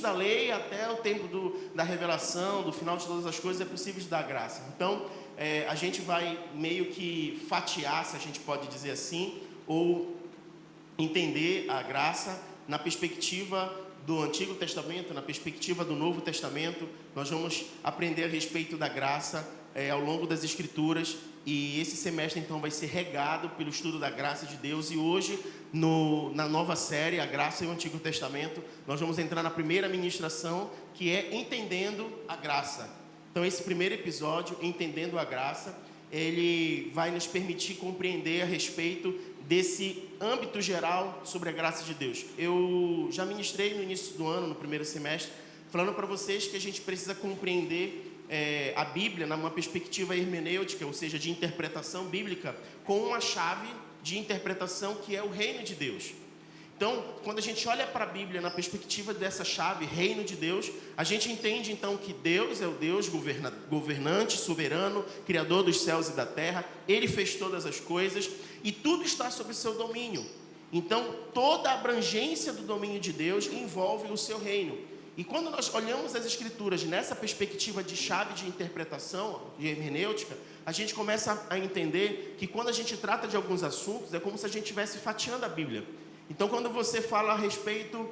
da lei até o tempo da revelação, do final de todas as coisas, é possível dar graça. Então, a gente vai meio que fatiar, se a gente pode dizer assim, ou entender a graça na perspectiva do Antigo Testamento, na perspectiva do Novo Testamento. Nós vamos aprender a respeito da graça ao longo das Escrituras, e esse semestre então vai ser regado pelo estudo da graça de Deus. E hoje, na nova série, A Graça e o Antigo Testamento, nós vamos entrar na primeira ministração, que é Entendendo a Graça. Então esse primeiro episódio, Entendendo a Graça, ele vai nos permitir compreender a respeito desse âmbito geral sobre a graça de Deus. Eu já ministrei no início do ano, no primeiro semestre, falando para vocês que a gente precisa compreender a Bíblia numa perspectiva hermenêutica, ou seja, de interpretação bíblica, com uma chave de interpretação que é o reino de Deus. Então, quando a gente olha para a Bíblia na perspectiva dessa chave, reino de Deus, a gente entende então que Deus é o Deus governante, soberano, criador dos céus e da terra. Ele fez todas as coisas e tudo está sob seu domínio. Então, toda a abrangência do domínio de Deus envolve o seu reino. E quando nós olhamos as Escrituras nessa perspectiva de chave de interpretação, de hermenêutica, a gente começa a entender que quando a gente trata de alguns assuntos, é como se a gente estivesse fatiando a Bíblia. Então, quando você fala a respeito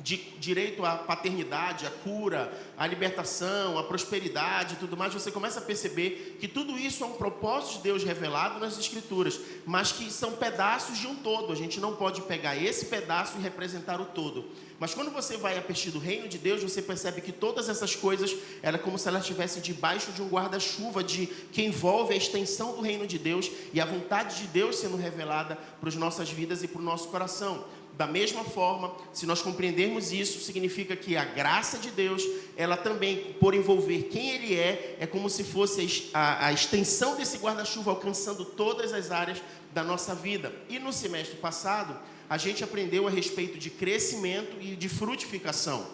de direito à paternidade, à cura, à libertação, à prosperidade e tudo mais, você começa a perceber que tudo isso é um propósito de Deus revelado nas Escrituras, mas que são pedaços de um todo. A gente não pode pegar esse pedaço e representar o todo. Mas quando você vai a partir do reino de Deus, você percebe que todas essas coisas, ela é como se ela estivesse debaixo de um guarda-chuva que envolve a extensão do reino de Deus e a vontade de Deus sendo revelada para as nossas vidas e para o nosso coração. Da mesma forma, se nós compreendermos isso, significa que a graça de Deus, ela também, por envolver quem Ele é como se fosse a extensão desse guarda-chuva alcançando todas as áreas da nossa vida. E no semestre passado, a gente aprendeu a respeito de crescimento e de frutificação.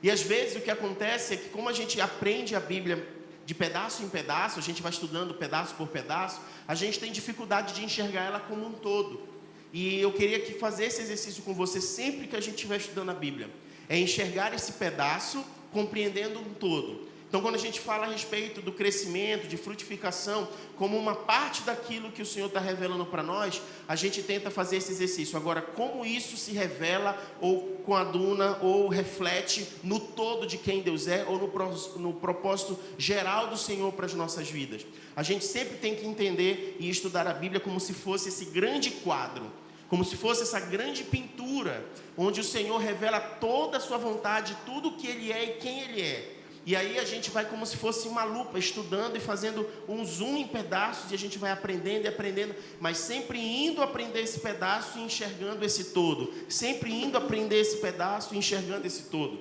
E às vezes o que acontece é que, como a gente aprende a Bíblia de pedaço em pedaço, a gente vai estudando pedaço por pedaço, a gente tem dificuldade de enxergar ela como um todo. E eu queria fazer esse exercício com você sempre que a gente estiver estudando a Bíblia. É enxergar esse pedaço compreendendo um todo. Então, quando a gente fala a respeito do crescimento, de frutificação, como uma parte daquilo que o Senhor está revelando para nós, a gente tenta fazer esse exercício. Agora, como isso se revela, ou coaduna, ou reflete no todo de quem Deus é, ou no propósito geral do Senhor para as nossas vidas? A gente sempre tem que entender e estudar a Bíblia como se fosse esse grande quadro, como se fosse essa grande pintura, onde o Senhor revela toda a sua vontade, tudo o que Ele é e quem Ele é. E aí a gente vai como se fosse uma lupa, estudando e fazendo um zoom em pedaços, e a gente vai aprendendo e aprendendo, mas sempre indo aprender esse pedaço e enxergando esse todo. Sempre indo aprender esse pedaço e enxergando esse todo.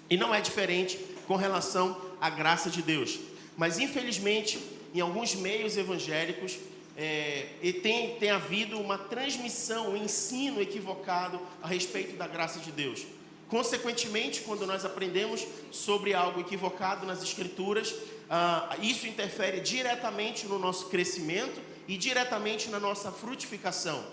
E não é diferente com relação à graça de Deus. Mas infelizmente, em alguns meios evangélicos, tem havido uma transmissão, um ensino equivocado a respeito da graça de Deus. Consequentemente, quando nós aprendemos sobre algo equivocado nas Escrituras, isso interfere diretamente no nosso crescimento e diretamente na nossa frutificação.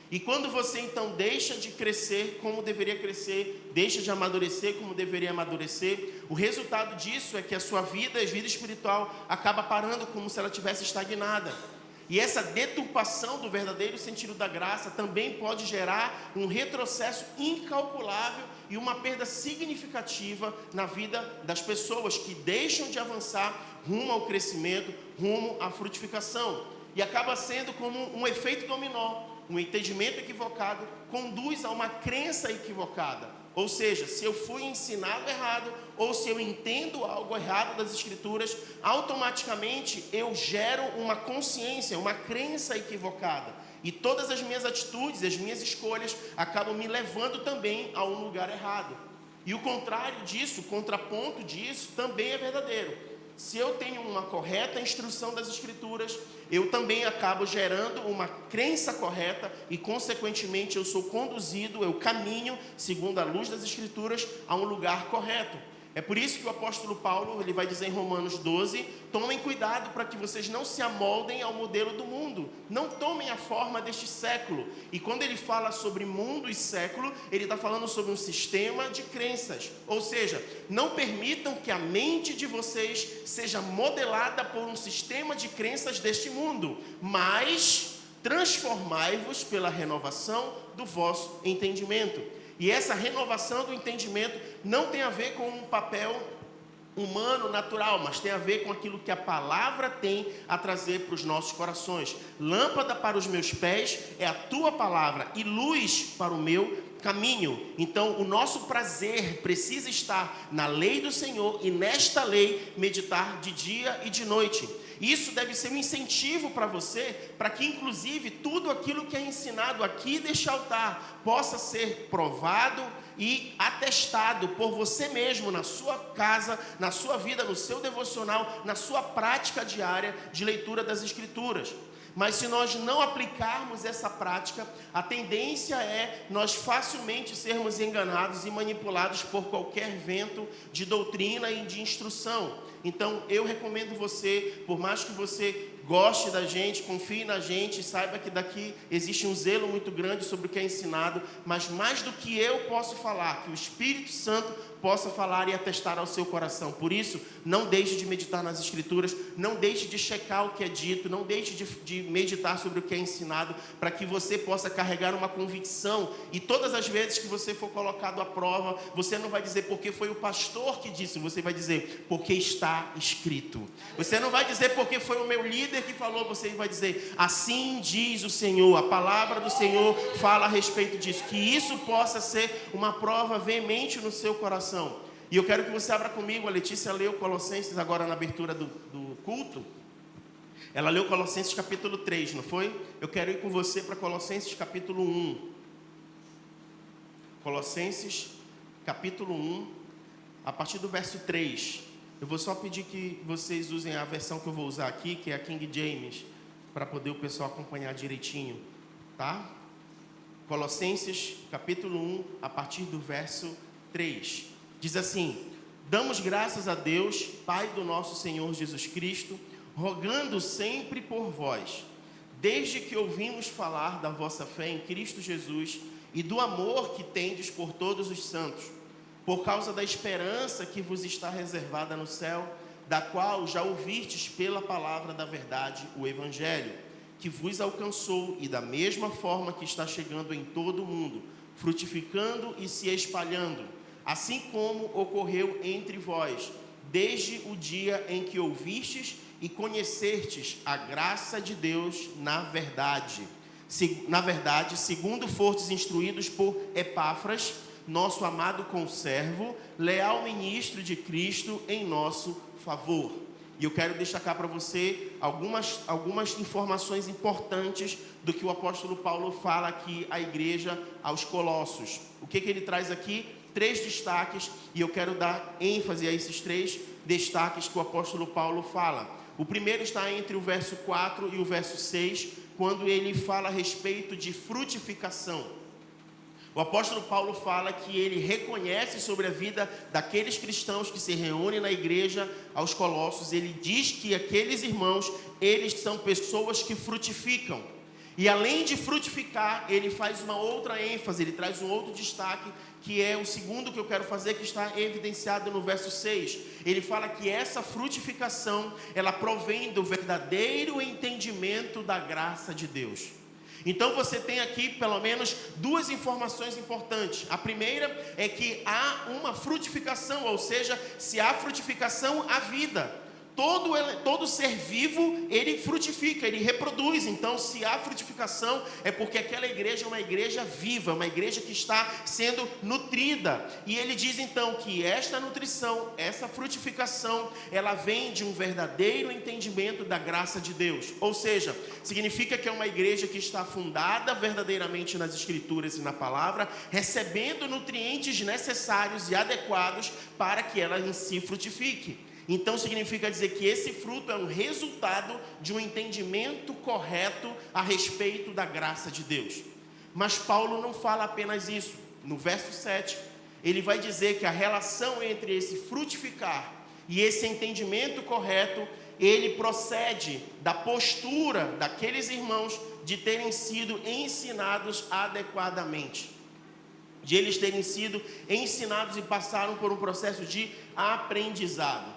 E quando você então deixa de crescer como deveria crescer, deixa de amadurecer como deveria amadurecer, o resultado disso é que a sua vida espiritual acaba parando como se ela tivesse estagnada. E essa deturpação do verdadeiro sentido da graça também pode gerar um retrocesso incalculável e uma perda significativa na vida das pessoas que deixam de avançar rumo ao crescimento, rumo à frutificação. E acaba sendo como um efeito dominó. Um entendimento equivocado conduz a uma crença equivocada. Ou seja, se eu fui ensinado errado, ou se eu entendo algo errado das Escrituras, automaticamente eu gero uma consciência, uma crença equivocada. E todas as minhas atitudes, as minhas escolhas, acabam me levando também a um lugar errado. E o contrário disso, o contraponto disso, também é verdadeiro. Se eu tenho uma correta instrução das Escrituras, eu também acabo gerando uma crença correta e, consequentemente, eu sou conduzido, eu caminho, segundo a luz das Escrituras, a um lugar correto. É por isso que o apóstolo Paulo, ele vai dizer em Romanos 12, tomem cuidado para que vocês não se amoldem ao modelo do mundo, não tomem a forma deste século. E quando ele fala sobre mundo e século, ele está falando sobre um sistema de crenças, ou seja, não permitam que a mente de vocês seja modelada por um sistema de crenças deste mundo, mas transformai-vos pela renovação do vosso entendimento. E essa renovação do entendimento não tem a ver com um papel humano, natural, mas tem a ver com aquilo que a palavra tem a trazer para os nossos corações. Lâmpada para os meus pés é a tua palavra e luz para o meu caminho. Então, o nosso prazer precisa estar na lei do Senhor e nesta lei meditar de dia e de noite. Isso deve ser um incentivo para você, para que inclusive tudo aquilo que é ensinado aqui deste altar possa ser provado e atestado por você mesmo na sua casa, na sua vida, no seu devocional, na sua prática diária de leitura das Escrituras. Mas se nós não aplicarmos essa prática, a tendência é nós facilmente sermos enganados e manipulados por qualquer vento de doutrina e de instrução. Então, eu recomendo você, por mais que você goste da gente, confie na gente, saiba que daqui existe um zelo muito grande sobre o que é ensinado, mas mais do que eu posso falar, que o Espírito Santo possa falar e atestar ao seu coração. Por isso, não deixe de meditar nas Escrituras, não deixe de checar o que é dito, não deixe de meditar sobre o que é ensinado, para que você possa carregar uma convicção, e todas as vezes que você for colocado à prova, você não vai dizer porque foi o pastor que disse, você vai dizer porque está escrito. Você não vai dizer porque foi o meu líder que falou, você vai dizer assim diz o Senhor, a palavra do Senhor fala a respeito disso, que isso possa ser uma prova veemente no seu coração. E eu quero que você abra comigo, a Letícia leu Colossenses agora na abertura do culto, ela leu Colossenses capítulo 3, não foi? Eu quero ir com você para Colossenses capítulo 1, Colossenses capítulo 1, a partir do verso 3, eu vou só pedir que vocês usem a versão que eu vou usar aqui, que é a King James, para poder o pessoal acompanhar direitinho, tá? Colossenses capítulo 1, a partir do verso 3, diz assim: damos graças a Deus, Pai do nosso Senhor Jesus Cristo, rogando sempre por vós, desde que ouvimos falar da vossa fé em Cristo Jesus e do amor que tendes por todos os santos, por causa da esperança que vos está reservada no céu, da qual já ouvistes pela palavra da verdade, o Evangelho, que vos alcançou e da mesma forma que está chegando em todo o mundo, frutificando e se espalhando, assim como ocorreu entre vós, desde o dia em que ouvistes e conhecertes a graça de Deus na verdade, segundo fostes instruídos por Epáfras, nosso amado conservo, leal ministro de Cristo em nosso favor. E eu quero destacar para você algumas informações importantes do que o apóstolo Paulo fala aqui à igreja, aos Colossos. O que ele traz aqui? 3 destaques, e eu quero dar ênfase a esses 3 destaques que o apóstolo Paulo fala. O primeiro está entre o verso 4 e o verso 6, quando ele fala a respeito de frutificação. O apóstolo Paulo fala que ele reconhece sobre a vida daqueles cristãos que se reúnem na igreja aos Colossos. Ele diz que aqueles irmãos, eles são pessoas que frutificam. E além de frutificar, ele faz uma outra ênfase, ele traz um outro destaque, que é o segundo que eu quero fazer, que está evidenciado no verso 6. Ele fala que essa frutificação, ela provém do verdadeiro entendimento da graça de Deus. Então você tem aqui pelo menos 2 informações importantes. A primeira é que há uma frutificação, ou seja, se há frutificação, há vida. Todo ser vivo, ele frutifica, ele reproduz. Então, se há frutificação, é porque aquela igreja é uma igreja viva, uma igreja que está sendo nutrida. E ele diz então que esta nutrição, essa frutificação, ela vem de um verdadeiro entendimento da graça de Deus. Ou seja, significa que é uma igreja que está fundada verdadeiramente nas Escrituras e na palavra, recebendo nutrientes necessários e adequados para que ela em si frutifique. Então significa dizer que esse fruto é um resultado de um entendimento correto a respeito da graça de Deus. Mas Paulo não fala apenas isso. No verso 7, ele vai dizer que a relação entre esse frutificar e esse entendimento correto, ele procede da postura daqueles irmãos de terem sido ensinados adequadamente, de eles terem sido ensinados e passaram por um processo de aprendizado.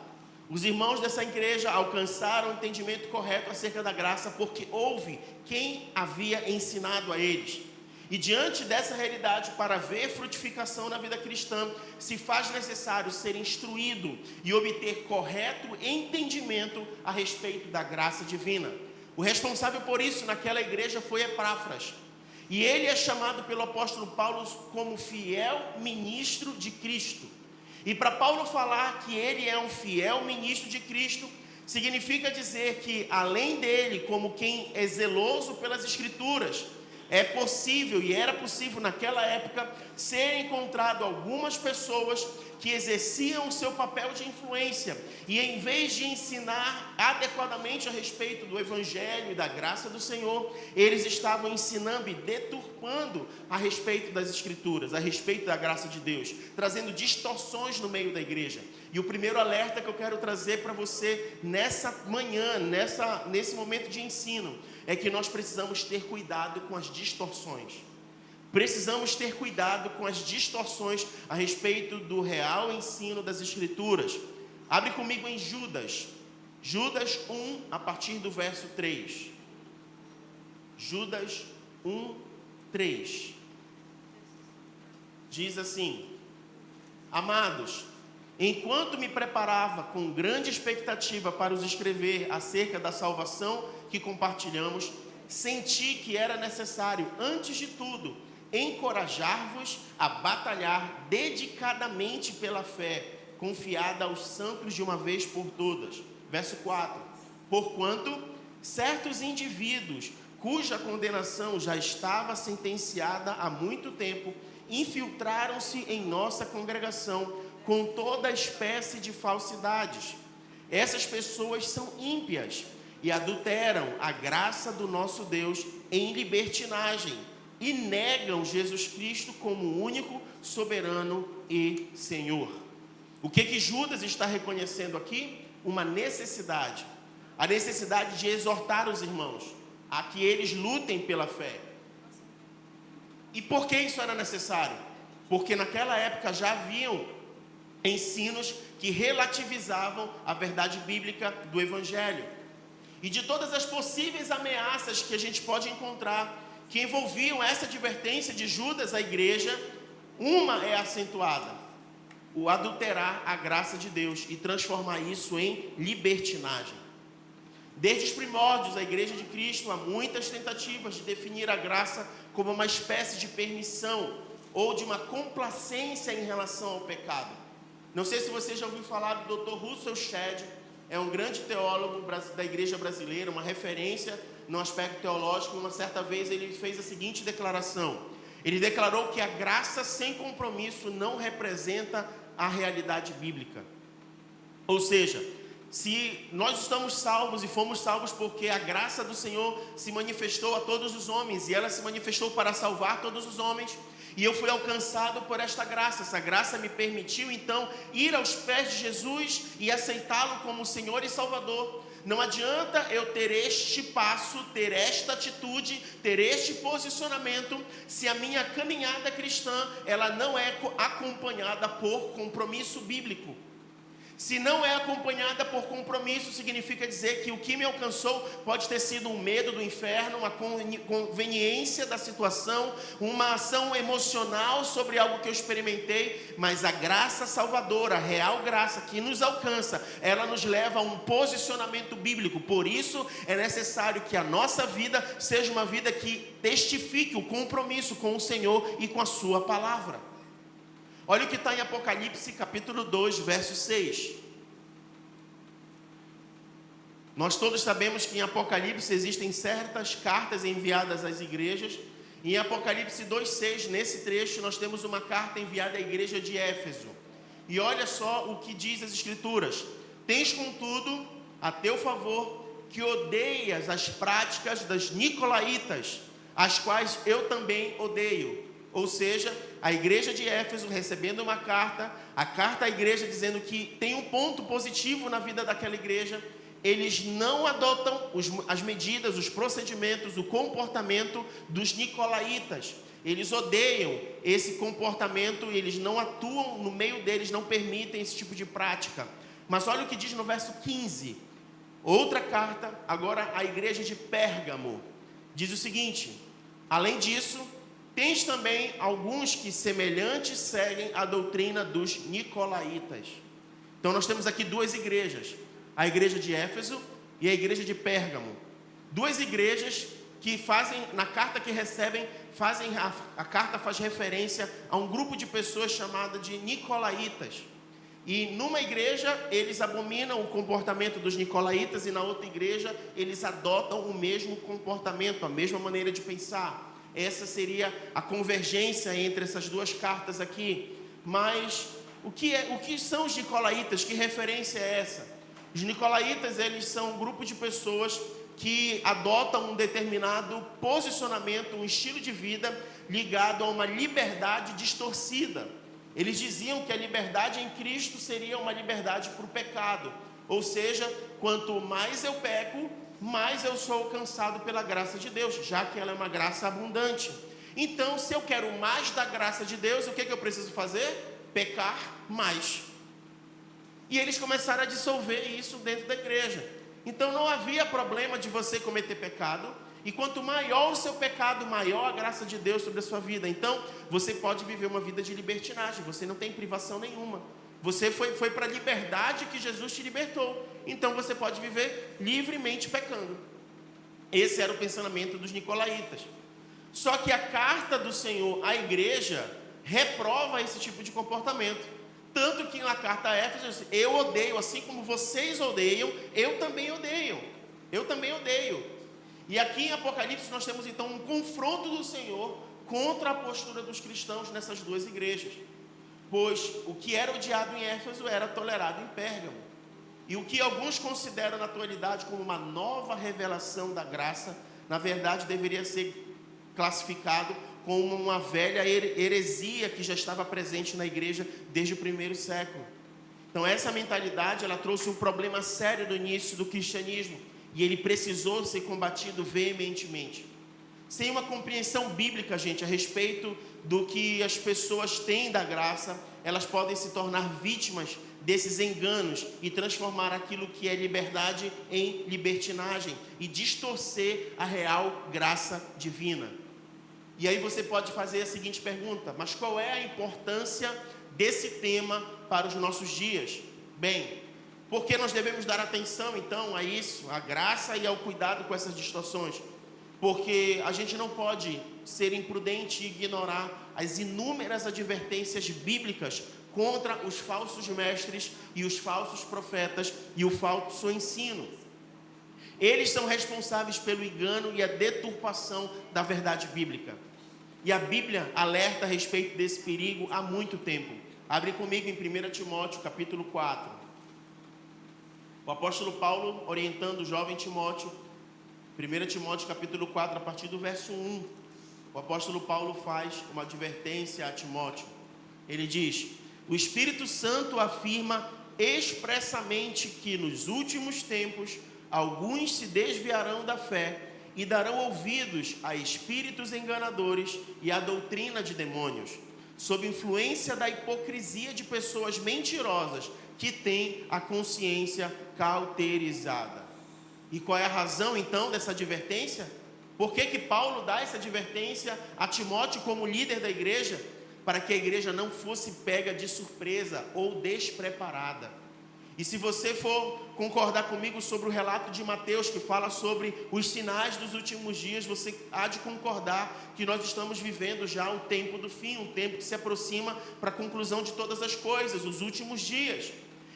Os irmãos dessa igreja alcançaram o entendimento correto acerca da graça porque houve quem havia ensinado a eles. E diante dessa realidade, para ver frutificação na vida cristã, se faz necessário ser instruído e obter correto entendimento a respeito da graça divina. O responsável por isso naquela igreja foi Epáfras. E ele é chamado pelo apóstolo Paulo como fiel ministro de Cristo. E para Paulo falar que ele é um fiel ministro de Cristo, significa dizer que além dele, como quem é zeloso pelas Escrituras, é possível e era possível naquela época ser encontrado algumas pessoas que exerciam o seu papel de influência e em vez de ensinar adequadamente a respeito do Evangelho e da graça do Senhor, eles estavam ensinando e deturpando a respeito das Escrituras, a respeito da graça de Deus, trazendo distorções no meio da igreja. E o primeiro alerta que eu quero trazer para você nessa manhã, nesse momento de ensino, é que nós precisamos ter cuidado com as distorções. Precisamos ter cuidado com as distorções a respeito do real ensino das Escrituras. Abre comigo em Judas. Judas 1, a partir do verso 3. Judas 1, 3. Diz assim: Amados, enquanto me preparava com grande expectativa para os escrever acerca da salvação que compartilhamos, senti que era necessário, antes de tudo, encorajar-vos a batalhar dedicadamente pela fé, confiada aos santos de uma vez por todas. Verso 4. Porquanto certos indivíduos, cuja condenação já estava sentenciada há muito tempo, infiltraram-se em nossa congregação com toda espécie de falsidades. Essas pessoas são ímpias e adulteram a graça do nosso Deus em libertinagem e negam Jesus Cristo como único, soberano e Senhor. O que Judas está reconhecendo aqui? Uma necessidade. A necessidade de exortar os irmãos a que eles lutem pela fé. E por que isso era necessário? Porque naquela época já haviam ensinos que relativizavam a verdade bíblica do Evangelho. E de todas as possíveis ameaças que a gente pode encontrar, que envolviam essa advertência de Judas à igreja, uma é acentuada: o adulterar a graça de Deus e transformar isso em libertinagem. Desde os primórdios da Igreja de Cristo, há muitas tentativas de definir a graça como uma espécie de permissão ou de uma complacência em relação ao pecado. Não sei se você já ouviu falar do Dr. Russell Shedd, é um grande teólogo da igreja brasileira, uma referência no aspecto teológico. Uma certa vez ele fez a seguinte declaração: ele declarou que a graça sem compromisso não representa a realidade bíblica. Ou seja, se nós estamos salvos e fomos salvos porque a graça do Senhor se manifestou a todos os homens, e ela se manifestou para salvar todos os homens, e eu fui alcançado por esta graça. Essa graça me permitiu então ir aos pés de Jesus e aceitá-lo como Senhor e Salvador. Não adianta eu ter este passo, ter esta atitude, ter este posicionamento, se a minha caminhada cristã ela não é acompanhada por compromisso bíblico. Se não é acompanhada por compromisso, significa dizer que o que me alcançou pode ter sido um medo do inferno, uma conveniência da situação, uma ação emocional sobre algo que eu experimentei, mas a graça salvadora, a real graça que nos alcança, ela nos leva a um posicionamento bíblico. Por isso é necessário que a nossa vida seja uma vida que testifique o compromisso com o Senhor e com a sua palavra. Olha o que está em Apocalipse capítulo 2, verso 6. Nós todos sabemos que em Apocalipse existem certas cartas enviadas às igrejas. E em Apocalipse 2, 6, nesse trecho, nós temos uma carta enviada à igreja de Éfeso. E olha só o que diz as Escrituras: tens, contudo, a teu favor, que odeias as práticas das nicolaítas, as quais eu também odeio. Ou seja, a igreja de Éfeso recebendo uma carta, a carta à igreja dizendo que tem um ponto positivo na vida daquela igreja. Eles não adotam as medidas, os procedimentos, o comportamento dos nicolaítas. Eles odeiam esse comportamento, eles não atuam no meio deles, não permitem esse tipo de prática. Mas olha o que diz no verso 15. Outra carta, agora à igreja de Pérgamo. Diz o seguinte: além disso, tens também alguns que semelhantes seguem a doutrina dos nicolaítas. Então nós temos aqui duas igrejas, a igreja de Éfeso e a igreja de Pérgamo. Duas igrejas que fazem, na carta que recebem, a carta faz referência a um grupo de pessoas chamada de nicolaítas. E numa igreja eles abominam o comportamento dos nicolaítas e na outra igreja eles adotam o mesmo comportamento, a mesma maneira de pensar. Essa seria a convergência entre essas duas cartas aqui. Mas o que são os nicolaítas? Que referência é essa? Os nicolaítas, eles são um grupo de pessoas que adotam um determinado posicionamento, um estilo de vida ligado a uma liberdade distorcida. Eles diziam que a liberdade em Cristo seria uma liberdade para o pecado. Ou seja, quanto mais eu peco, mais eu sou alcançado pela graça de Deus, já que ela é uma graça abundante. Então, se eu quero mais da graça de Deus, o que eu preciso fazer? Pecar mais. E eles começaram a dissolver isso dentro da igreja. Então não havia problema de você cometer pecado, e quanto maior o seu pecado, maior a graça de Deus sobre a sua vida. Então você pode viver uma vida de libertinagem, você não tem privação nenhuma. Você foi para a liberdade que Jesus te libertou, então você pode viver livremente pecando. Esse era o pensamento dos nicolaítas. Só que a carta do Senhor à igreja reprova esse tipo de comportamento. Tanto que na carta a Éfeso, eu odeio, assim como vocês odeiam, eu também odeio. Eu também odeio. E aqui em Apocalipse nós temos então um confronto do Senhor contra a postura dos cristãos nessas duas igrejas. Pois o que era odiado em Éfeso era tolerado em Pérgamo. E o que alguns consideram na atualidade como uma nova revelação da graça, na verdade deveria ser classificado como uma velha heresia que já estava presente na igreja desde o primeiro século. Então essa mentalidade, ela trouxe um problema sério no início do cristianismo, e ele precisou ser combatido veementemente. Sem uma compreensão bíblica, gente, a respeito do que as pessoas têm da graça, elas podem se tornar vítimas desses enganos e transformar aquilo que é liberdade em libertinagem e distorcer a real graça divina. E aí você pode fazer a seguinte pergunta: mas qual é a importância desse tema para os nossos dias? Bem, por que nós devemos dar atenção então a isso, à graça e ao cuidado com essas distorções? Porque a gente não pode ser imprudente e ignorar as inúmeras advertências bíblicas contra os falsos mestres e os falsos profetas e o falso ensino. Eles são responsáveis pelo engano e a deturpação da verdade bíblica. E a Bíblia alerta a respeito desse perigo há muito tempo. Abre comigo em 1 Timóteo, capítulo 4. O apóstolo Paulo orientando o jovem Timóteo, 1 Timóteo, capítulo 4, a partir do verso 1. O apóstolo Paulo faz uma advertência a Timóteo. Ele diz: o Espírito Santo afirma expressamente que nos últimos tempos alguns se desviarão da fé e darão ouvidos a espíritos enganadores e à doutrina de demônios, sob influência da hipocrisia de pessoas mentirosas que têm a consciência cauterizada. E qual é a razão então dessa advertência? Por que Paulo dá essa advertência a Timóteo como líder da igreja? Para que a igreja não fosse pega de surpresa ou despreparada. E se você for concordar comigo sobre o relato de Mateus, que fala sobre os sinais dos últimos dias, você há de concordar que nós estamos vivendo já o tempo do fim, um tempo que se aproxima para a conclusão de todas as coisas, os últimos dias.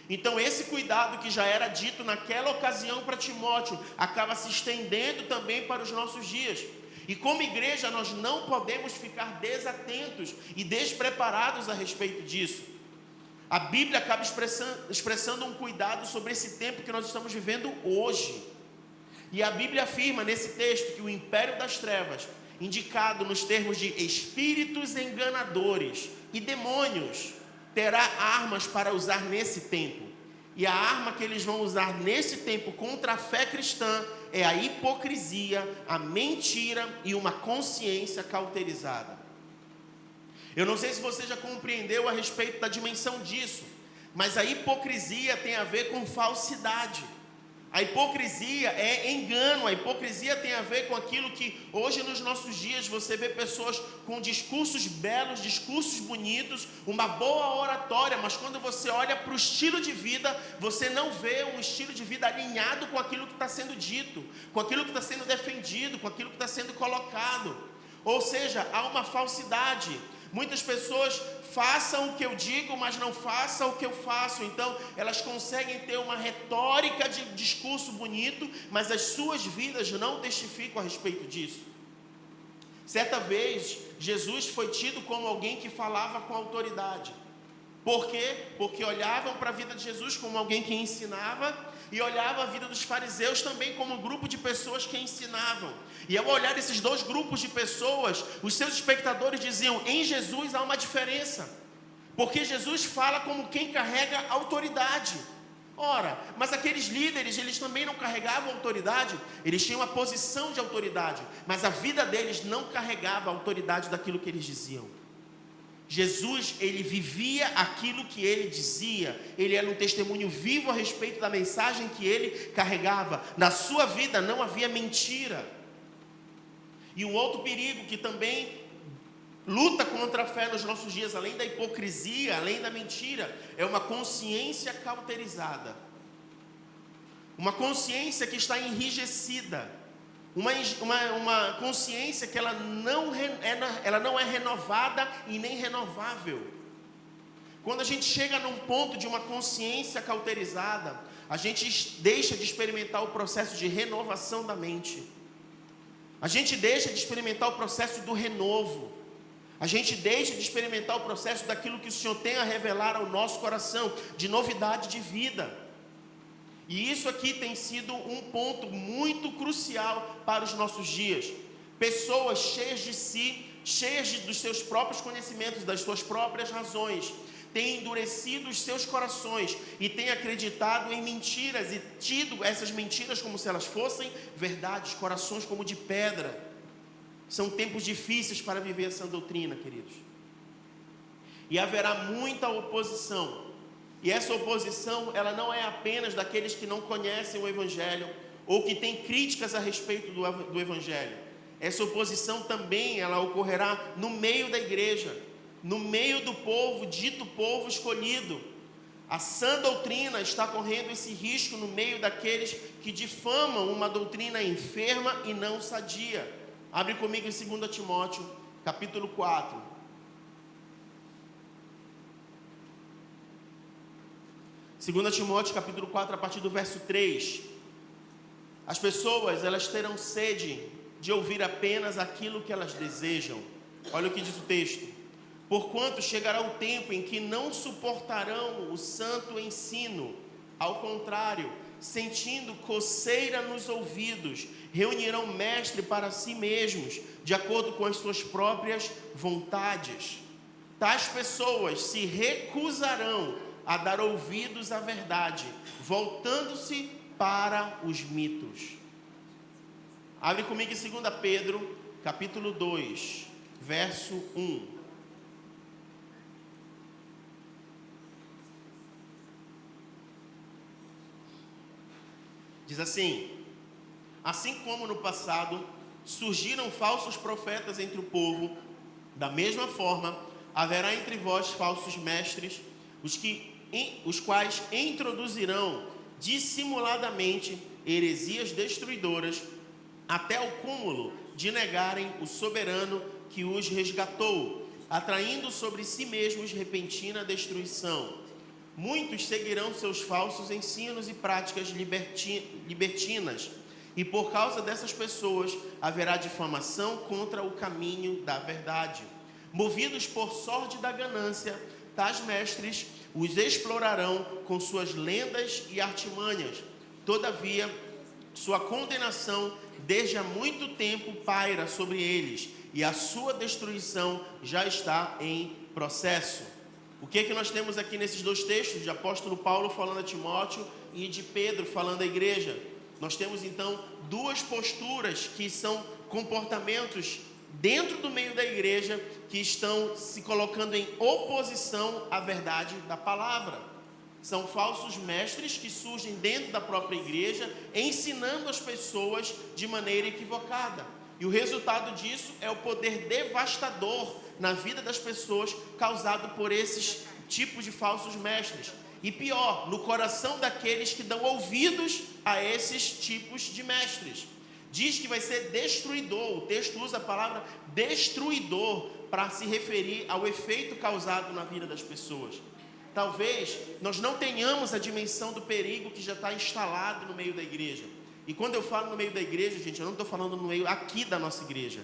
Então esse cuidado que já era dito naquela ocasião para Timóteo, acaba se estendendo também para os nossos dias. E como igreja nós não podemos ficar desatentos e despreparados a respeito disso. A Bíblia acaba expressando um cuidado sobre esse tempo que nós estamos vivendo hoje. E a Bíblia afirma nesse texto que o império das trevas, indicado nos termos de espíritos enganadores e demônios, terá armas para usar nesse tempo. E a arma que eles vão usar nesse tempo contra a fé cristã é a hipocrisia, a mentira e uma consciência cauterizada. Eu não sei se você já compreendeu a respeito da dimensão disso, mas a hipocrisia tem a ver com falsidade. A hipocrisia é engano, a hipocrisia tem a ver com aquilo que hoje nos nossos dias você vê pessoas com discursos belos, discursos bonitos, uma boa oratória, mas quando você olha para o estilo de vida, você não vê um estilo de vida alinhado com aquilo que está sendo dito, com aquilo que está sendo defendido, com aquilo que está sendo colocado. Ou seja, há uma falsidade. Muitas pessoas façam o que eu digo, mas não façam o que eu faço. Então, elas conseguem ter uma retórica de discurso bonito, mas as suas vidas não testificam a respeito disso. Certa vez, Jesus foi tido como alguém que falava com autoridade. Por quê? Porque olhavam para a vida de Jesus como alguém que ensinava, e olhava a vida dos fariseus também como um grupo de pessoas que ensinavam. E ao olhar esses dois grupos de pessoas, os seus espectadores diziam: em Jesus há uma diferença, porque Jesus fala como quem carrega autoridade. Ora, mas aqueles líderes, eles também não carregavam autoridade, eles tinham uma posição de autoridade, mas a vida deles não carregava a autoridade daquilo que eles diziam. Jesus, ele vivia aquilo que ele dizia, ele era um testemunho vivo a respeito da mensagem que ele carregava. Na sua vida não havia mentira. E um outro perigo que também luta contra a fé nos nossos dias, além da hipocrisia, além da mentira, é uma consciência cauterizada. Uma consciência que está enrijecida. Uma consciência que ela não é renovada e nem renovável. Quando a gente chega num ponto de uma consciência cauterizada, a gente deixa de experimentar o processo de renovação da mente. A gente deixa de experimentar o processo do renovo. A gente deixa de experimentar o processo daquilo que o Senhor tem a revelar ao nosso coração, de novidade de vida. E isso aqui tem sido um ponto muito crucial para os nossos dias. Pessoas cheias de si, dos seus próprios conhecimentos, das suas próprias razões, têm endurecido os seus corações e têm acreditado em mentiras e tido essas mentiras como se elas fossem verdades, corações como de pedra. São tempos difíceis para viver essa doutrina, queridos. E haverá muita oposição. E essa oposição, ela não é apenas daqueles que não conhecem o Evangelho ou que têm críticas a respeito do Evangelho. Essa oposição também, ela ocorrerá no meio da igreja, no meio do povo, dito povo escolhido. A sã doutrina está correndo esse risco no meio daqueles que difamam uma doutrina enferma e não sadia. Abre comigo em 2 Timóteo, capítulo 4. 2 Timóteo capítulo 4, a partir do verso 3. As pessoas, elas terão sede de ouvir apenas aquilo que elas desejam. Olha o que diz o texto. Porquanto chegará o tempo em que não suportarão o santo ensino. Ao contrário, sentindo coceira nos ouvidos, reunirão mestre para si mesmos, de acordo com as suas próprias vontades. Tais pessoas se recusarão a dar ouvidos à verdade, voltando-se para os mitos. Abre comigo em 2 Pedro, capítulo 2, verso 1. Diz assim: assim como no passado surgiram falsos profetas entre o povo, da mesma forma haverá entre vós falsos mestres, os quais introduzirão dissimuladamente heresias destruidoras, até o cúmulo de negarem o soberano que os resgatou, atraindo sobre si mesmos repentina destruição. Muitos seguirão seus falsos ensinos e práticas libertinas, e por causa dessas pessoas haverá difamação contra o caminho da verdade. Movidos por sórdida ganância, tais mestres os explorarão com suas lendas e artimanhas. Todavia, Sua condenação desde há muito tempo paira sobre eles, e a sua destruição já está em processo. O que é que nós temos aqui nesses dois textos, de apóstolo Paulo falando a Timóteo e de Pedro falando à igreja? Nós temos então duas posturas que são comportamentos dentro do meio da igreja que estão se colocando em oposição à verdade da palavra. São falsos mestres que surgem dentro da própria igreja, ensinando as pessoas de maneira equivocada. E o resultado disso é o poder devastador na vida das pessoas causado por esses tipos de falsos mestres. E pior, no coração daqueles que dão ouvidos a esses tipos de mestres. Diz que vai ser destruidor, o texto usa a palavra destruidor para se referir ao efeito causado na vida das pessoas. Talvez nós não tenhamos a dimensão do perigo que já está instalado no meio da igreja. E quando eu falo no meio da igreja, gente, eu não estou falando no meio aqui da nossa igreja.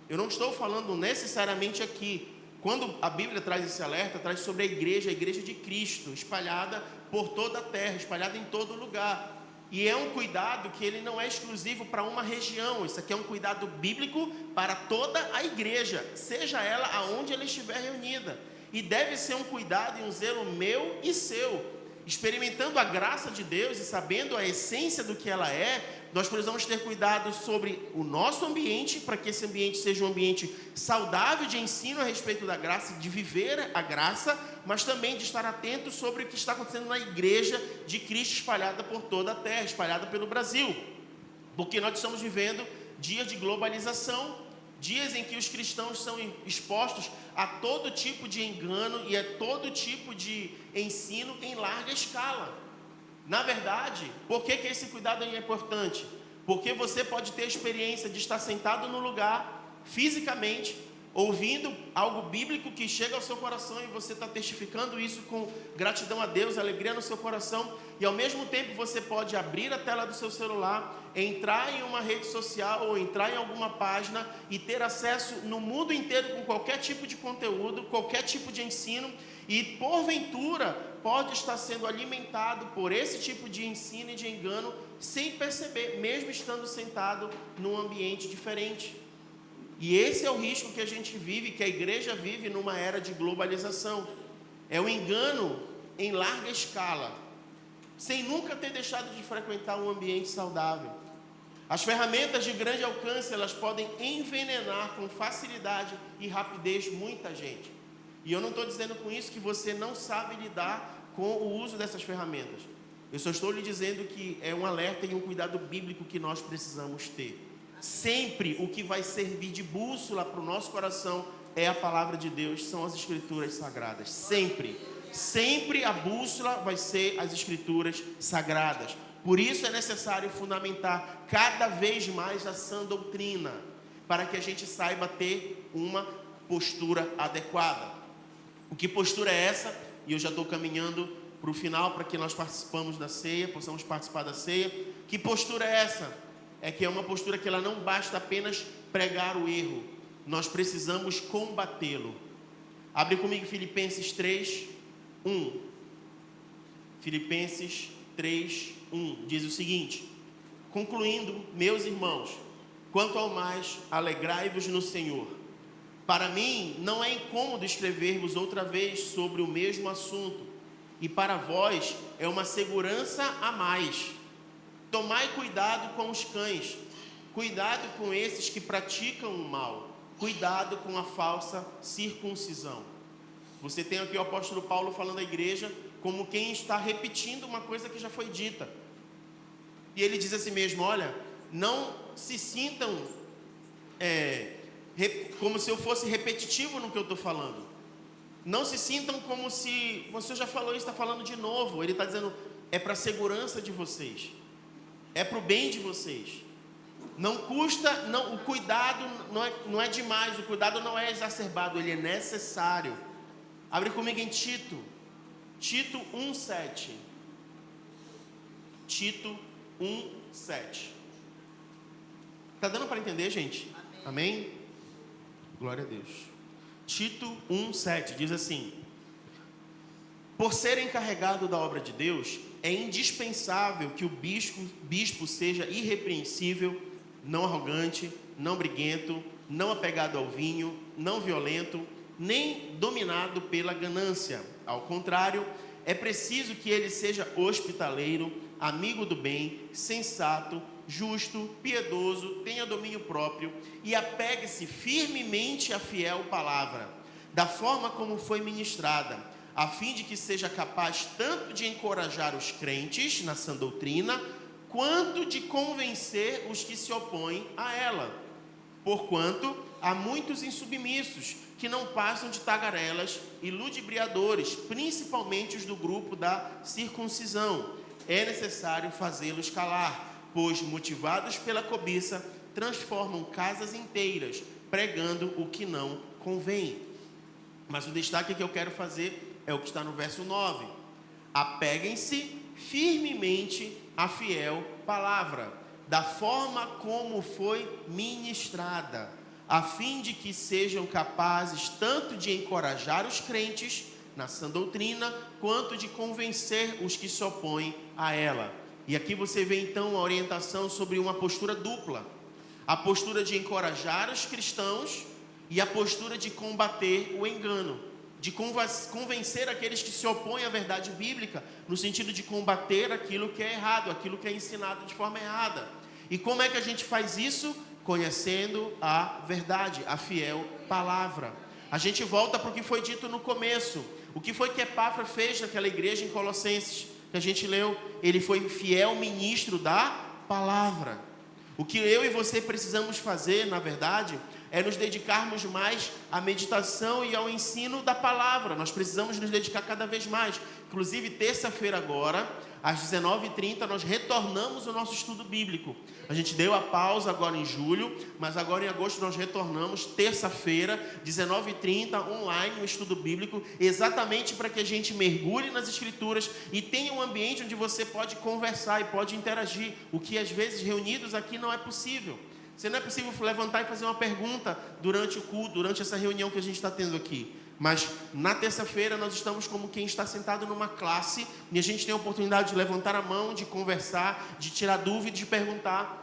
Eu não estou falando necessariamente aqui. Quando a Bíblia traz esse alerta, traz sobre a igreja de Cristo, espalhada por toda a terra, espalhada em todo lugar. E é um cuidado que ele não é exclusivo para uma região. Isso aqui é um cuidado bíblico para toda a igreja, seja ela aonde ela estiver reunida. E deve ser um cuidado e um zelo meu e seu. Experimentando a graça de Deus e sabendo a essência do que ela é, nós precisamos ter cuidado sobre o nosso ambiente, para que esse ambiente seja um ambiente saudável de ensino a respeito da graça, de viver a graça, mas também de estar atento sobre o que está acontecendo na igreja de Cristo espalhada por toda a terra, espalhada pelo Brasil. Porque nós estamos vivendo dias de globalização, dias em que os cristãos são expostos a todo tipo de engano e a todo tipo de ensino em larga escala. Na verdade, por que esse cuidado é importante? Porque você pode ter a experiência de estar sentado no lugar, fisicamente, ouvindo algo bíblico que chega ao seu coração e você está testificando isso com gratidão a Deus, alegria no seu coração, e ao mesmo tempo você pode abrir a tela do seu celular, entrar em uma rede social ou entrar em alguma página e ter acesso no mundo inteiro com qualquer tipo de conteúdo, qualquer tipo de ensino, e porventura pode estar sendo alimentado por esse tipo de ensino e de engano sem perceber, mesmo estando sentado num ambiente diferente. E esse é o risco que a gente vive, que a igreja vive numa era de globalização. É o engano em larga escala, sem nunca ter deixado de frequentar um ambiente saudável. As ferramentas de grande alcance, elas podem envenenar com facilidade e rapidez muita gente. E eu não estou dizendo com isso que você não sabe lidar com o uso dessas ferramentas. Eu só estou lhe dizendo que é um alerta e um cuidado bíblico que nós precisamos ter. Sempre o que vai servir de bússola para o nosso coração é a palavra de Deus, são as escrituras sagradas. Sempre, sempre a bússola vai ser as escrituras sagradas. Por isso é necessário fundamentar cada vez mais a sã doutrina, para que a gente saiba ter uma postura adequada. O que postura é essa? E eu já estou caminhando para o final, para que nós participamos da ceia, possamos participar da ceia. Que postura é essa? É que é uma postura que ela não basta apenas pregar o erro, nós precisamos combatê-lo. Abre comigo Filipenses 3, 1. Filipenses 3, 1 diz o seguinte: concluindo, meus irmãos, quanto ao mais, alegrai-vos no Senhor. Para mim, não é incômodo escrever-vos outra vez sobre o mesmo assunto, e para vós é uma segurança a mais. Tomai cuidado com os cães, cuidado com esses que praticam o mal, cuidado com a falsa circuncisão. Você tem aqui o apóstolo Paulo falando à igreja como quem está repetindo uma coisa que já foi dita. E ele diz assim mesmo: olha, não se sintam como se eu fosse repetitivo no que eu estou falando. Não se sintam como se você já falou e está falando de novo. Ele está dizendo, é para a segurança de vocês, é para o bem de vocês. Não custa, não, o cuidado não é demais, o cuidado não é exacerbado, ele é necessário. Abre comigo em Tito 1:7. Tito 1:7. Está dando para entender, gente? Amém? Amém? Glória a Deus. Tito 1:7 diz assim: Por ser encarregado da obra de Deus, é indispensável que o bispo seja irrepreensível, não arrogante, não briguento, não apegado ao vinho, não violento, nem dominado pela ganância. Ao contrário, é preciso que ele seja hospitaleiro, amigo do bem, sensato, justo, piedoso, tenha domínio próprio e apegue-se firmemente à fiel palavra, da forma como foi ministrada, a fim de que seja capaz tanto de encorajar os crentes na sã doutrina, quanto de convencer os que se opõem a ela. Porquanto há muitos insubmissos, que não passam de tagarelas e ludibriadores, principalmente os do grupo da circuncisão. É necessário fazê-los calar, pois, motivados pela cobiça, transformam casas inteiras, pregando o que não convém. Mas o destaque que eu quero fazer é o que está no verso 9. Apeguem-se firmemente à fiel palavra, da forma como foi ministrada, a fim de que sejam capazes tanto de encorajar os crentes na sã doutrina, quanto de convencer os que se opõem a ela. E aqui você vê então a orientação sobre uma postura dupla: a postura de encorajar os cristãos e a postura de combater o engano, de convencer aqueles que se opõem à verdade bíblica, no sentido de combater aquilo que é errado, aquilo que é ensinado de forma errada. E como é que a gente faz isso? Conhecendo a verdade, a fiel palavra. A gente volta para o que foi dito no começo. O que foi que Epáfras fez naquela igreja em Colossenses, que a gente leu? Ele foi fiel ministro da palavra. O que eu e você precisamos fazer, na verdade, é nos dedicarmos mais à meditação e ao ensino da palavra. Nós precisamos nos dedicar cada vez mais. Inclusive, terça-feira agora, às 19h30, nós retornamos ao nosso estudo bíblico. A gente deu a pausa agora em julho, mas agora em agosto nós retornamos, terça-feira, 19h30, online, no estudo bíblico, exatamente para que a gente mergulhe nas Escrituras e tenha um ambiente onde você pode conversar e pode interagir, o que às vezes reunidos aqui não é possível. Você não é possível levantar e fazer uma pergunta durante o culto, durante essa reunião que a gente está tendo aqui. Mas na terça-feira nós estamos como quem está sentado numa classe e a gente tem a oportunidade de levantar a mão, de conversar, de tirar dúvidas, de perguntar.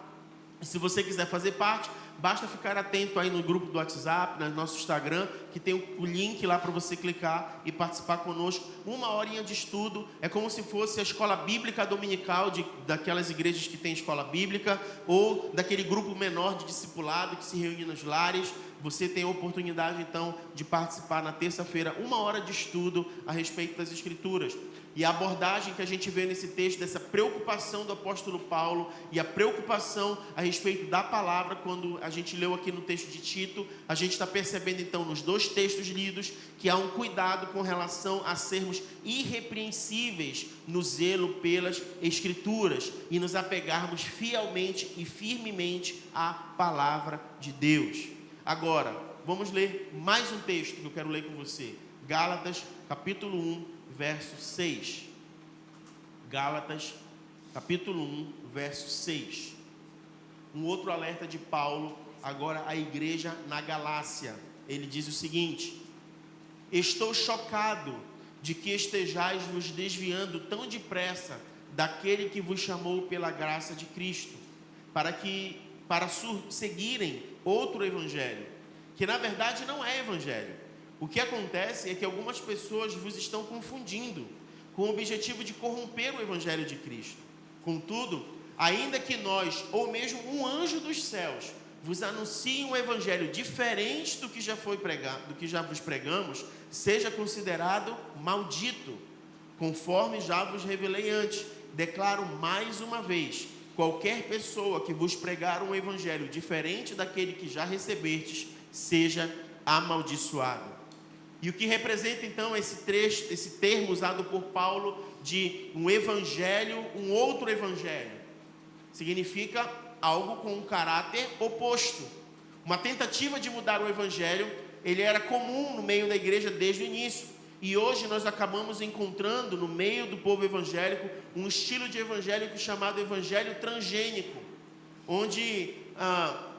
E se você quiser fazer parte, basta ficar atento aí no grupo do WhatsApp, no nosso Instagram, que tem o link lá para você clicar e participar conosco. 1 horinha de estudo, é como se fosse a escola bíblica dominical daquelas igrejas que tem escola bíblica, ou daquele grupo menor de discipulado que se reúne nos lares. Você tem a oportunidade então de participar na terça-feira, 1 hora de estudo a respeito das Escrituras. E a abordagem que a gente vê nesse texto, dessa preocupação do apóstolo Paulo e a preocupação a respeito da palavra, quando a gente leu aqui no texto de Tito, a gente está percebendo então nos 2 textos lidos que há um cuidado com relação a sermos irrepreensíveis no zelo pelas Escrituras e nos apegarmos fielmente e firmemente à palavra de Deus. Agora, vamos ler mais um texto que eu quero ler com você. Gálatas, capítulo 1, verso 6. Gálatas, capítulo 1, verso 6. Um outro alerta de Paulo, agora à igreja na Galácia. Ele diz o seguinte: estou chocado de que estejais vos desviando tão depressa daquele que vos chamou pela graça de Cristo, para seguirem outro evangelho, que na verdade não é evangelho. O que acontece é que algumas pessoas vos estão confundindo com o objetivo de corromper o evangelho de Cristo. Contudo, ainda que nós, ou mesmo um anjo dos céus, vos anuncie um evangelho diferente do que já foi pregado, do que já vos pregamos, seja considerado maldito, conforme já vos revelei antes. Declaro mais uma vez: qualquer pessoa que vos pregar um evangelho diferente daquele que já recebestes, seja amaldiçoado. E o que representa então esse termo usado por Paulo de um evangelho, um outro evangelho? Significa algo com um caráter oposto. Uma tentativa de mudar o evangelho, ele era comum no meio da igreja desde o início. E hoje nós acabamos encontrando no meio do povo evangélico um estilo de evangélico chamado evangelho transgênico, onde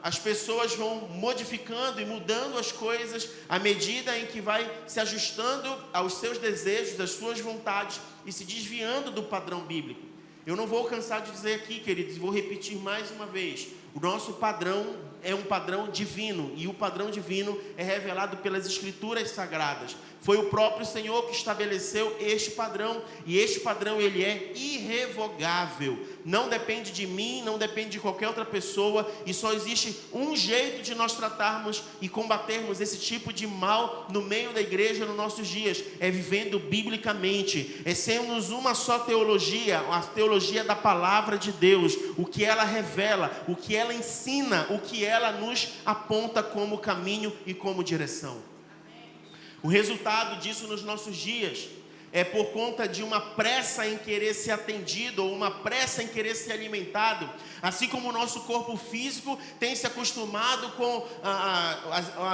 as pessoas vão modificando e mudando as coisas à medida em que vai se ajustando aos seus desejos, às suas vontades e se desviando do padrão bíblico. Eu não vou cansar de dizer aqui, queridos, vou repetir mais uma vez: o nosso padrão é um padrão divino, e o padrão divino é revelado pelas Escrituras Sagradas. Foi o próprio Senhor que estabeleceu este padrão, e este padrão ele é irrevogável. Não depende de mim, não depende de qualquer outra pessoa, e só existe um jeito de nós tratarmos e combatermos esse tipo de mal no meio da igreja nos nossos dias: é vivendo biblicamente, é sermos uma só teologia, a teologia da palavra de Deus, o que ela revela, o que ela ensina, o que ela nos aponta como caminho e como direção. O resultado disso nos nossos dias é por conta de uma pressa em querer ser atendido, ou uma pressa em querer ser alimentado. Assim como o nosso corpo físico tem se acostumado com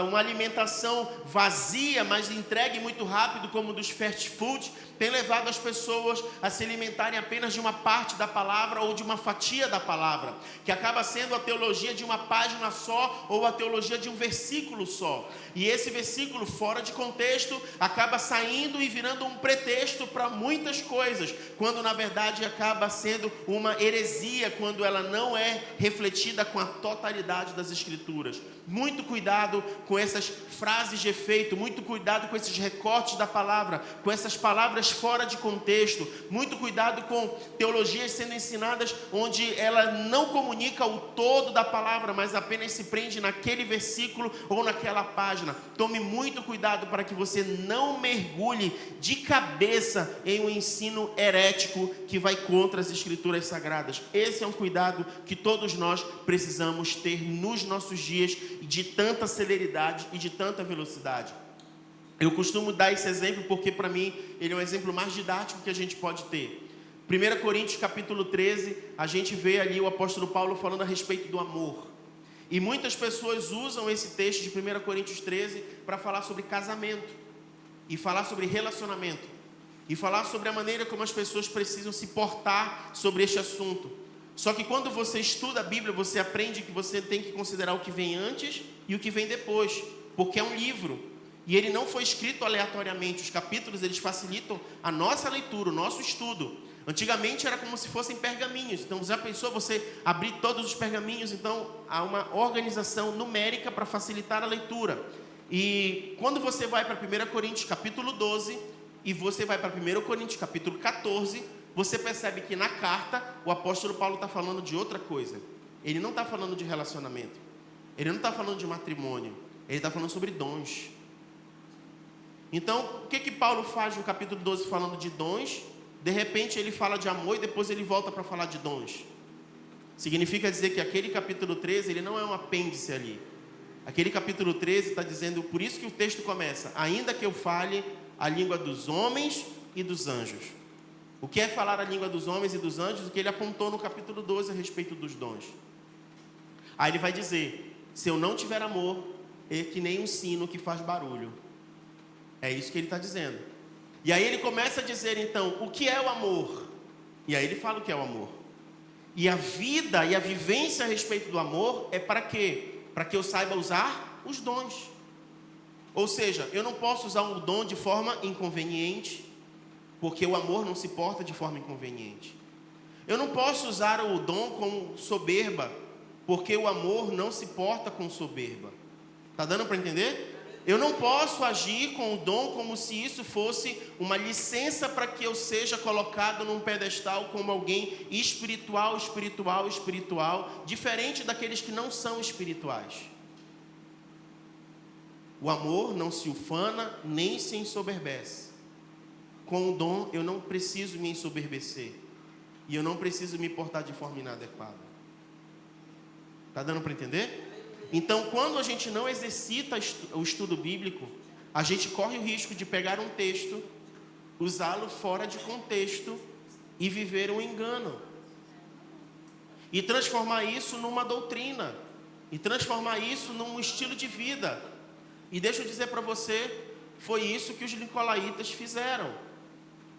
uma alimentação vazia, mas entregue muito rápido, como dos fast food, tem levado as pessoas a se alimentarem apenas de uma parte da palavra ou de uma fatia da palavra, que acaba sendo a teologia de uma página só ou a teologia de um versículo só. E esse versículo, fora de contexto, acaba saindo e virando um pretexto para muitas coisas, quando na verdade acaba sendo uma heresia, quando ela não é refletida com a totalidade das Escrituras. Muito cuidado com essas frases de efeito, muito cuidado com esses recortes da palavra, com essas palavras fora de contexto, muito cuidado com teologias sendo ensinadas onde ela não comunica o todo da palavra, mas apenas se prende naquele versículo ou naquela página. Tome muito cuidado para que você não mergulhe de cabeça em um ensino herético que vai contra as Escrituras Sagradas. Esse é um cuidado que todos nós precisamos ter nos nossos dias, de tanta celeridade e de tanta velocidade. Eu costumo dar esse exemplo porque para mim ele é um exemplo mais didático que a gente pode ter. 1 Coríntios capítulo 13, a gente vê ali o apóstolo Paulo falando a respeito do amor. E muitas pessoas usam esse texto de 1 Coríntios 13 para falar sobre casamento, e falar sobre relacionamento, e falar sobre a maneira como as pessoas precisam se portar sobre este assunto. Só que quando você estuda a Bíblia, você aprende que você tem que considerar o que vem antes e o que vem depois, porque é um livro, e ele não foi escrito aleatoriamente. Os capítulos, eles facilitam a nossa leitura, o nosso estudo. Antigamente era como se fossem pergaminhos. Então, já pensou você abrir todos os pergaminhos? Então, há uma organização numérica para facilitar a leitura. E quando você vai para 1 Coríntios capítulo 12 e você vai para 1 Coríntios capítulo 14, você percebe que na carta o apóstolo Paulo está falando de outra coisa. Ele não está falando de relacionamento, ele não está falando de matrimônio, ele está falando sobre dons. Então, o que Paulo faz no capítulo 12 falando de dons? De repente ele fala de amor e depois ele volta para falar de dons. Significa dizer que aquele capítulo 13, ele não é um apêndice ali. Aquele capítulo 13 está dizendo, por isso que o texto começa: ainda que eu fale a língua dos homens e dos anjos. O que é falar a língua dos homens e dos anjos? O que ele apontou no capítulo 12 a respeito dos dons. Aí ele vai dizer: se eu não tiver amor, é que nem um sino que faz barulho. É isso que ele está dizendo. E aí ele começa a dizer então, o que é o amor? E aí ele fala o que é o amor. E a vida e a vivência a respeito do amor é para quê? Para que eu saiba usar os dons. Ou seja, eu não posso usar um dom de forma inconveniente, porque o amor não se porta de forma inconveniente. Eu não posso usar o dom com soberba, porque o amor não se porta com soberba. Está dando para entender? Eu não posso agir com o dom como se isso fosse uma licença para que eu seja colocado num pedestal como alguém espiritual, diferente daqueles que não são espirituais. O amor não se ufana nem se ensoberbece. Com o dom eu não preciso me ensoberbecer, e eu não preciso me portar de forma inadequada. Está dando para entender? Então, quando a gente não exercita o estudo bíblico, a gente corre o risco de pegar um texto, usá-lo fora de contexto e viver um engano. E transformar isso numa doutrina. E transformar isso num estilo de vida. E deixa eu dizer para você, foi isso que os nicolaítas fizeram.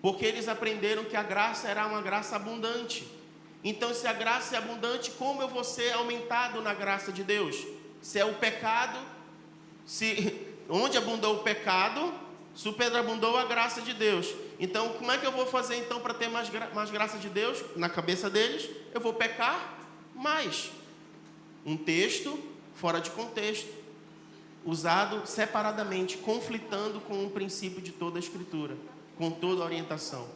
Porque eles aprenderam que a graça era uma graça abundante. Então, se a graça é abundante, como eu vou ser aumentado na graça de Deus? Se é o pecado, onde abundou o pecado, superabundou a graça de Deus. Então, como é que eu vou fazer então para ter mais graça de Deus? Na cabeça deles, eu vou pecar mais. Um texto fora de contexto, usado separadamente, conflitando com o princípio de toda a Escritura, com toda a orientação.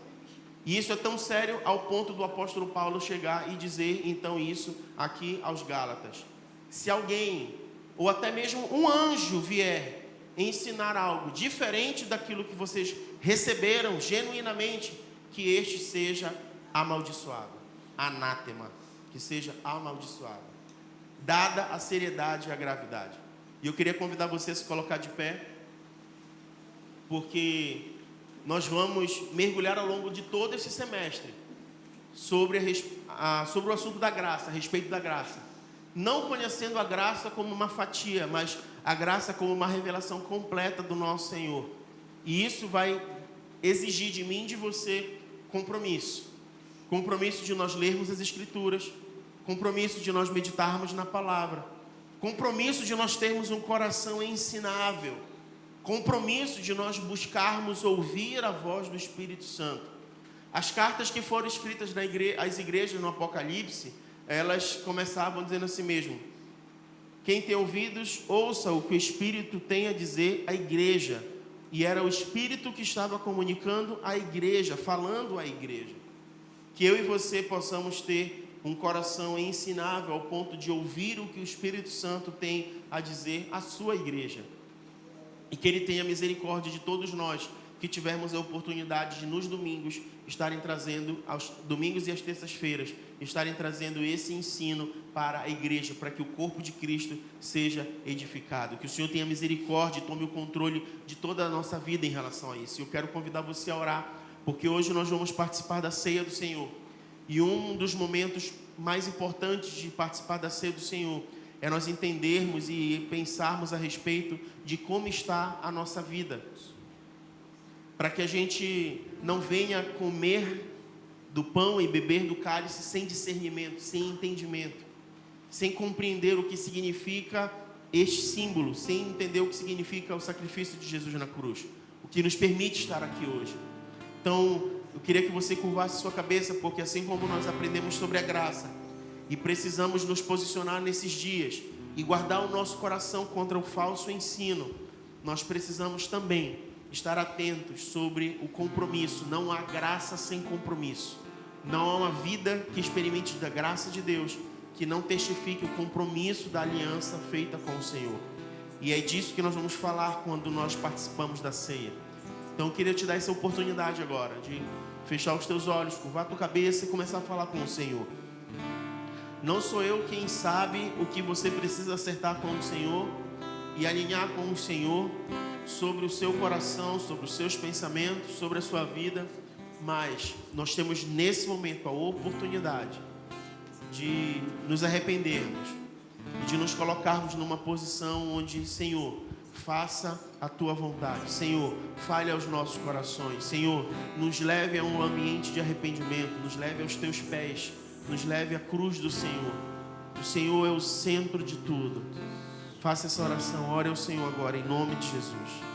E isso é tão sério ao ponto do apóstolo Paulo chegar e dizer então isso aqui aos Gálatas. Se alguém, ou até mesmo um anjo vier ensinar algo diferente daquilo que vocês receberam genuinamente, que este seja amaldiçoado. Anátema, que seja amaldiçoado. Dada a seriedade e a gravidade. E eu queria convidar você a se colocar de pé, porque nós vamos mergulhar ao longo de todo esse semestre sobre o assunto da graça, a respeito da graça. Não conhecendo a graça como uma fatia, mas a graça como uma revelação completa do nosso Senhor. E isso vai exigir de mim e de você compromisso. Compromisso de nós lermos as Escrituras, compromisso de nós meditarmos na palavra, compromisso de nós termos um coração ensinável, compromisso de nós buscarmos ouvir a voz do Espírito Santo. As cartas que foram escritas às igrejas no Apocalipse, elas começavam dizendo assim mesmo: quem tem ouvidos, ouça o que o Espírito tem a dizer à igreja. E era o Espírito que estava comunicando à igreja, falando à igreja. Que eu e você possamos ter um coração ensinável ao ponto de ouvir o que o Espírito Santo tem a dizer à sua igreja. E que Ele tenha misericórdia de todos nós que tivermos a oportunidade de nos domingos estarem trazendo, aos domingos e às terças-feiras, estarem trazendo esse ensino para a igreja, para que o corpo de Cristo seja edificado. Que o Senhor tenha misericórdia e tome o controle de toda a nossa vida em relação a isso. Eu quero convidar você a orar, porque hoje nós vamos participar da ceia do Senhor. E um dos momentos mais importantes de participar da ceia do Senhor é nós entendermos e pensarmos a respeito de como está a nossa vida. Para que a gente não venha comer do pão e beber do cálice sem discernimento, sem entendimento, sem compreender o que significa este símbolo, sem entender o que significa o sacrifício de Jesus na cruz, o que nos permite estar aqui hoje. Então, eu queria que você curvasse sua cabeça, porque assim como nós aprendemos sobre a graça e precisamos nos posicionar nesses dias e guardar o nosso coração contra o falso ensino, nós precisamos também estar atentos sobre o compromisso. Não há graça sem compromisso. Não há uma vida que experimente da graça de Deus que não testifique o compromisso da aliança feita com o Senhor. E é disso que nós vamos falar quando nós participamos da ceia. Então eu queria te dar essa oportunidade agora de fechar os teus olhos, curvar a tua cabeça e começar a falar com o Senhor. Não sou eu quem sabe o que você precisa acertar com o Senhor e alinhar com o Senhor sobre o seu coração, sobre os seus pensamentos, sobre a sua vida, mas nós temos nesse momento a oportunidade de nos arrependermos e de nos colocarmos numa posição onde, Senhor, faça a tua vontade. Senhor, fale aos nossos corações. Senhor, nos leve a um ambiente de arrependimento, nos leve aos teus pés, nos leve à cruz do Senhor. O Senhor é o centro de tudo. Faça essa oração, ore ao Senhor agora, em nome de Jesus.